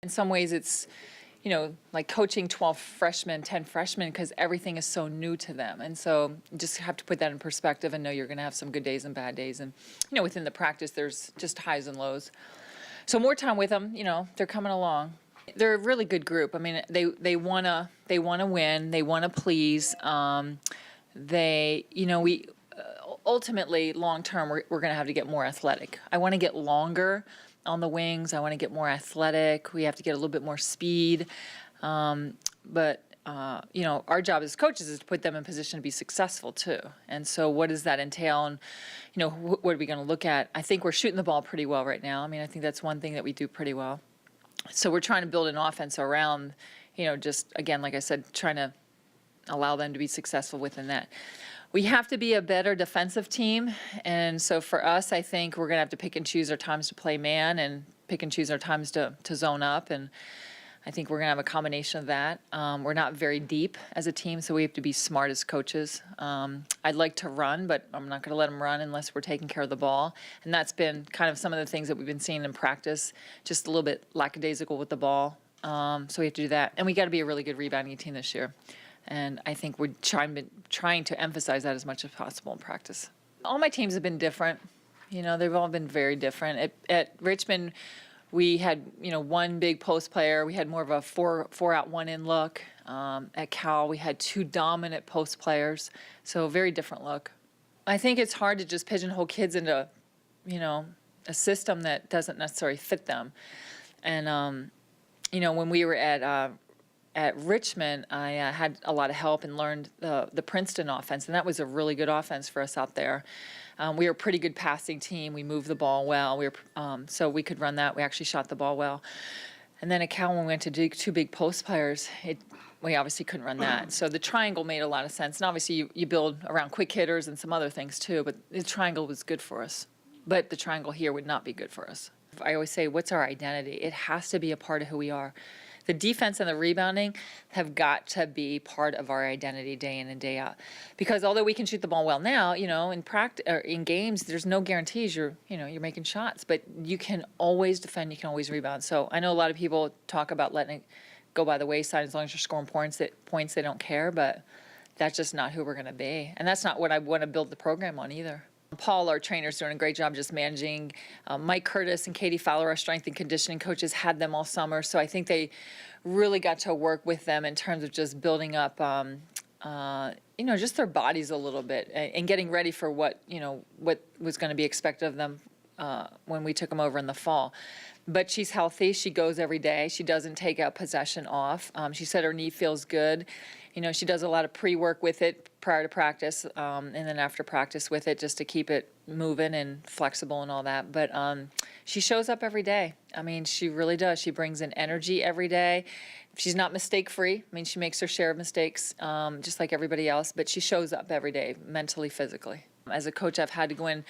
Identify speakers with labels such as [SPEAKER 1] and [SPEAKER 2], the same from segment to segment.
[SPEAKER 1] In some ways, it's, like coaching 12 freshmen, 10 freshmen, because everything is so new to them. And so you just have to put that in perspective and know you're going to have some good days and bad days. And, within the practice, there's just highs and lows. So more time with them, they're coming along. They're a really good group. I mean, they wanna win. They wanna please. We ultimately, long term, we're going to have to get more athletic. I want to get longer on the wings. I want to get more athletic. We have to get a little bit more speed. But our job as coaches is to put them in position to be successful too. And so what does that entail? And, what are we going to look at? I think we're shooting the ball pretty well right now. I mean, I think that's one thing that we do pretty well. So we're trying to build an offense around, just, again, like I said, trying to allow them to be successful within that. We have to be a better defensive team, and so for us, I think we're going to have to pick and choose our times to play man and pick and choose our times to zone up, and I think we're going to have a combination of that. We're not very deep as a team, so we have to be smart as coaches. I'd like to run, but I'm not going to let them run unless we're taking care of the ball, and that's been kind of some of the things that we've been seeing in practice, just a little bit lackadaisical with the ball, so we have to do that, and we got to be a really good rebounding team this year. And I think we're trying to emphasize that as much as possible in practice. All my teams have been different. They've all been very different. At Richmond, we had, one big post player. We had more of a four out, one in look. At Cal, we had two dominant post players. So very different look. I think it's hard to just pigeonhole kids into, a system that doesn't necessarily fit them. And, when we were at Richmond, I had a lot of help and learned the Princeton offense, and that was a really good offense for us out there. We were a pretty good passing team. We moved the ball well. So we could run that. We actually shot the ball well. And then at Cal, when we went to two big post players, we obviously couldn't run that. So the triangle made a lot of sense. And obviously you build around quick hitters and some other things too, but the triangle was good for us. But the triangle here would not be good for us. I always say, what's our identity? It has to be a part of who we are. The defense and the rebounding have got to be part of our identity day in and day out. Because although we can shoot the ball well now, in practice or in games, there's no guarantees you're making shots. But you can always defend, you can always rebound. So I know a lot of people talk about letting it go by the wayside as long as you're scoring points. They don't care, but that's just not who we're going to be. And that's not what I want to build the program on either. Paul, our trainer, is doing a great job just managing. Mike Curtis and Katie Fowler, our strength and conditioning coaches, had them all summer. So I think they really got to work with them in terms of just building up, just their bodies a little bit and getting ready for what was going to be expected of them when we took them over in the fall. But she's healthy. She goes every day. She doesn't take a possession off. She said her knee feels good. She does a lot of pre-work with it prior to practice and then after practice with it just to keep it moving and flexible and all that. But she shows up every day. I mean, she really does. She brings in energy every day. She's not mistake-free. I mean, she makes her share of mistakes just like everybody else, but she shows up every day, mentally, physically. As a coach, I've had to go in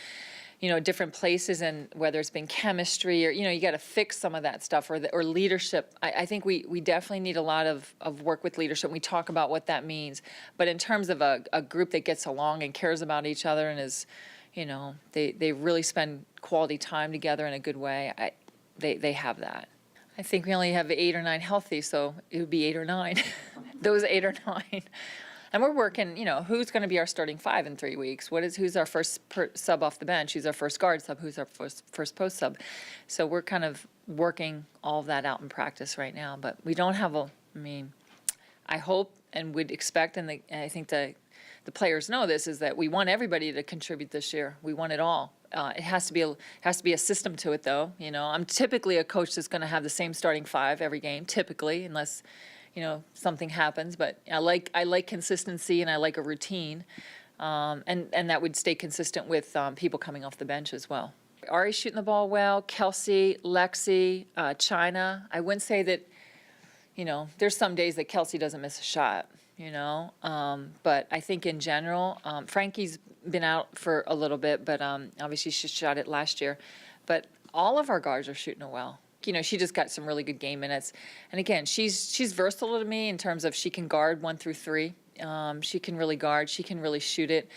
[SPEAKER 1] different places, and whether it's been chemistry or, you got to fix some of that stuff or leadership. I think we definitely need a lot of work with leadership. We talk about what that means. But in terms of a group that gets along and cares about each other and is, they really spend quality time together in a good way, they have that. I think we only have 8 or 9 healthy, so it would be 8 or 9. Those 8 or 9. And we're working, who's going to be our starting 5 in 3 weeks? Who's our first sub off the bench? Who's our first guard sub? Who's our first post sub? So we're kind of working all of that out in practice right now. But we don't have I hope and would expect, and I think the players know this, is that we want everybody to contribute this year. We want it all. It has to be a system to it, though. I'm typically a coach that's going to have the same starting 5 every game, typically, unless something happens, but I like consistency and I like a routine, and that would stay consistent with people coming off the bench as well. Ari's shooting the ball well. Kelsey, Lexi, China. I wouldn't say that, there's some days that Kelsey doesn't miss a shot, but I think in general, Frankie's been out for a little bit, but obviously she shot it last year, but all of our guards are shooting it well. She just got some really good game minutes. And again, she's versatile to me in terms of she can guard 1 through 3. She can really guard. She can really shoot it.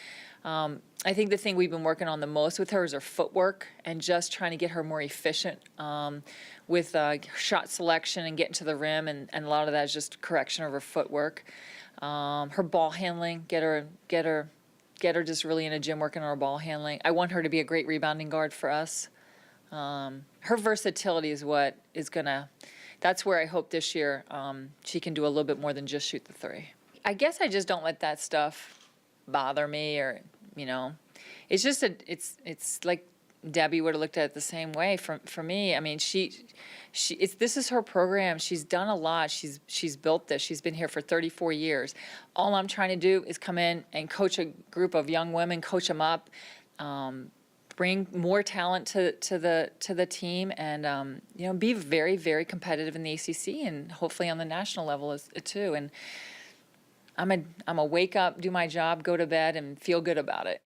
[SPEAKER 1] I think the thing we've been working on the most with her is her footwork and just trying to get her more efficient with shot selection and getting to the rim, and a lot of that is just correction of her footwork. Her ball handling, get her just really in a gym working on her ball handling. I want her to be a great rebounding guard for us. Her versatility is what is that's where I hope this year she can do a little bit more than just shoot the three. I guess I just don't let that stuff bother me, or, it's just it's like Debbie would have looked at it the same way. For me, I mean, this is her program. She's done a lot. She's built this. She's been here for 34 years. All I'm trying to do is come in and coach a group of young women, coach them up, bring more talent to the team, and be very, very competitive in the ACC and hopefully on the national level too. And I'm a wake up, do my job, go to bed, and feel good about it.